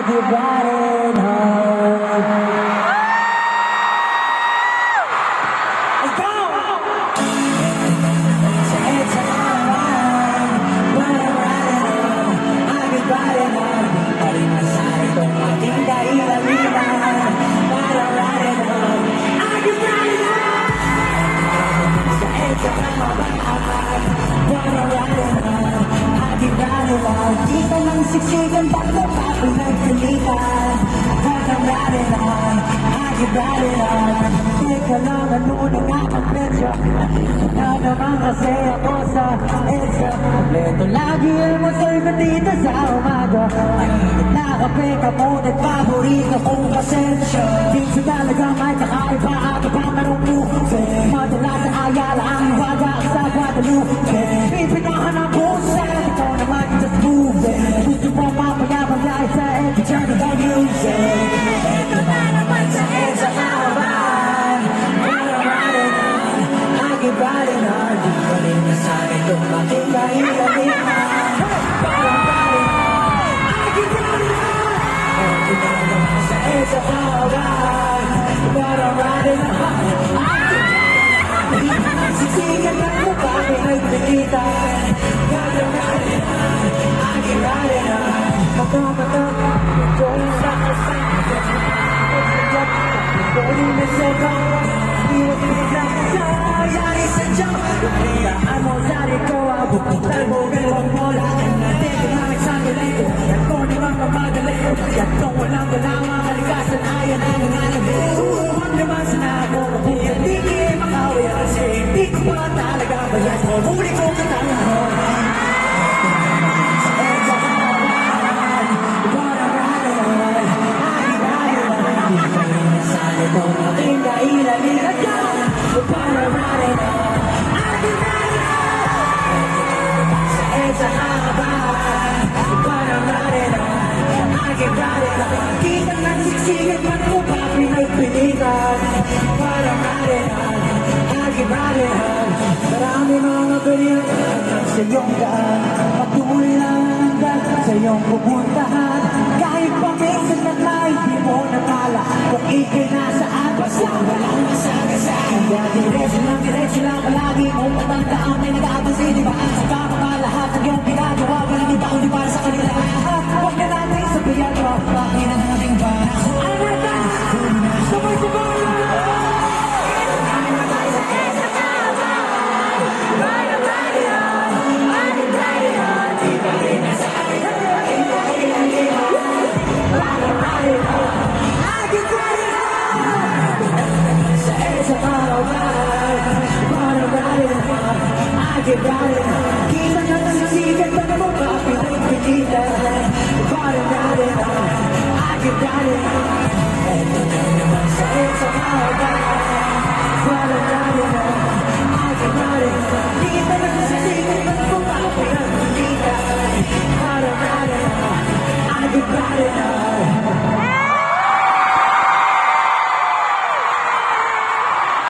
keep riding home. Let's go! It's alright, but I'm riding home. I keep riding home. Di pa rin masaya itong aking dahilan-hilan. But I'm riding home. I keep riding home. It's alright, but I'm riding home. I keep riding home. Di ka nang siksikan, bakit pa pinagkalitan? But I'm riding home. I keep riding home. Teka lang, ano na nga ang medyo na naman kasi ako sa EDSA. Kompleto lagi ang masay ko dito sa umaga. Mainit na kape, kamutit, paborito kong pasensya. Dito talaga may kakaiba at ibang manungkutin. Madalas sa Ayala ang iwaga sa Guadalupe. Pipinahan ang pusa, ikaw naman just moving. Gusto mo mapayabang lahat sa EDSA, journey by music. Ito na naman sa EDSA kahaban. Keep riding on, di pa rin nasabi itong aking dahilan-hilan. But I'm riding on, I keep riding on. Ito na naman sa EDSA kahaban. But I'm riding on, I keep riding on. Di pa nagsisigan at mukha pinagpilitan. But I'm riding on, I keep riding on. Mato-mato, medyo yung sakasama. Going to second, iwas biglang nangyayari sa Diyos. Kayaan mo sa rito, abot-butal mo, galawang bola. Natin yung mga nagsandalay ko, yan ko ni mga mamadalay ko. Yan kong walang galama, kalikasan ayan ang nanganabit. Huwag naman sana ako, mabuyan, di kayo makawi. Kasi hindi ko pa talaga bayan ko, muli ko katanga mo. Itong aking dahilan-hilan ka. But I'm riding on, I keep riding on. Sa EDSA kahaban. But I'm riding on, I keep riding on. Di ka nagsiksikan, man mo pa pinagpilitan. But I'm riding on, I keep riding on. Marami mga ganyan sa iyong daan. Patuloy lang hanggang sa iyong pupuntahan. Kahit pa minsan na hindi mo nakala kung ikay nasaan, basta walang masagasaan. Kaya diretso lang palagi mong matandaan. May nag-aabansin, di ba? Sa kapaka lahat ng iyong ginagawa, walang iba kundi para sa kanila. Huwag na natin sabihan mo, bakit ang ating panahon. Ang mata! Sabay-sabay! I keep riding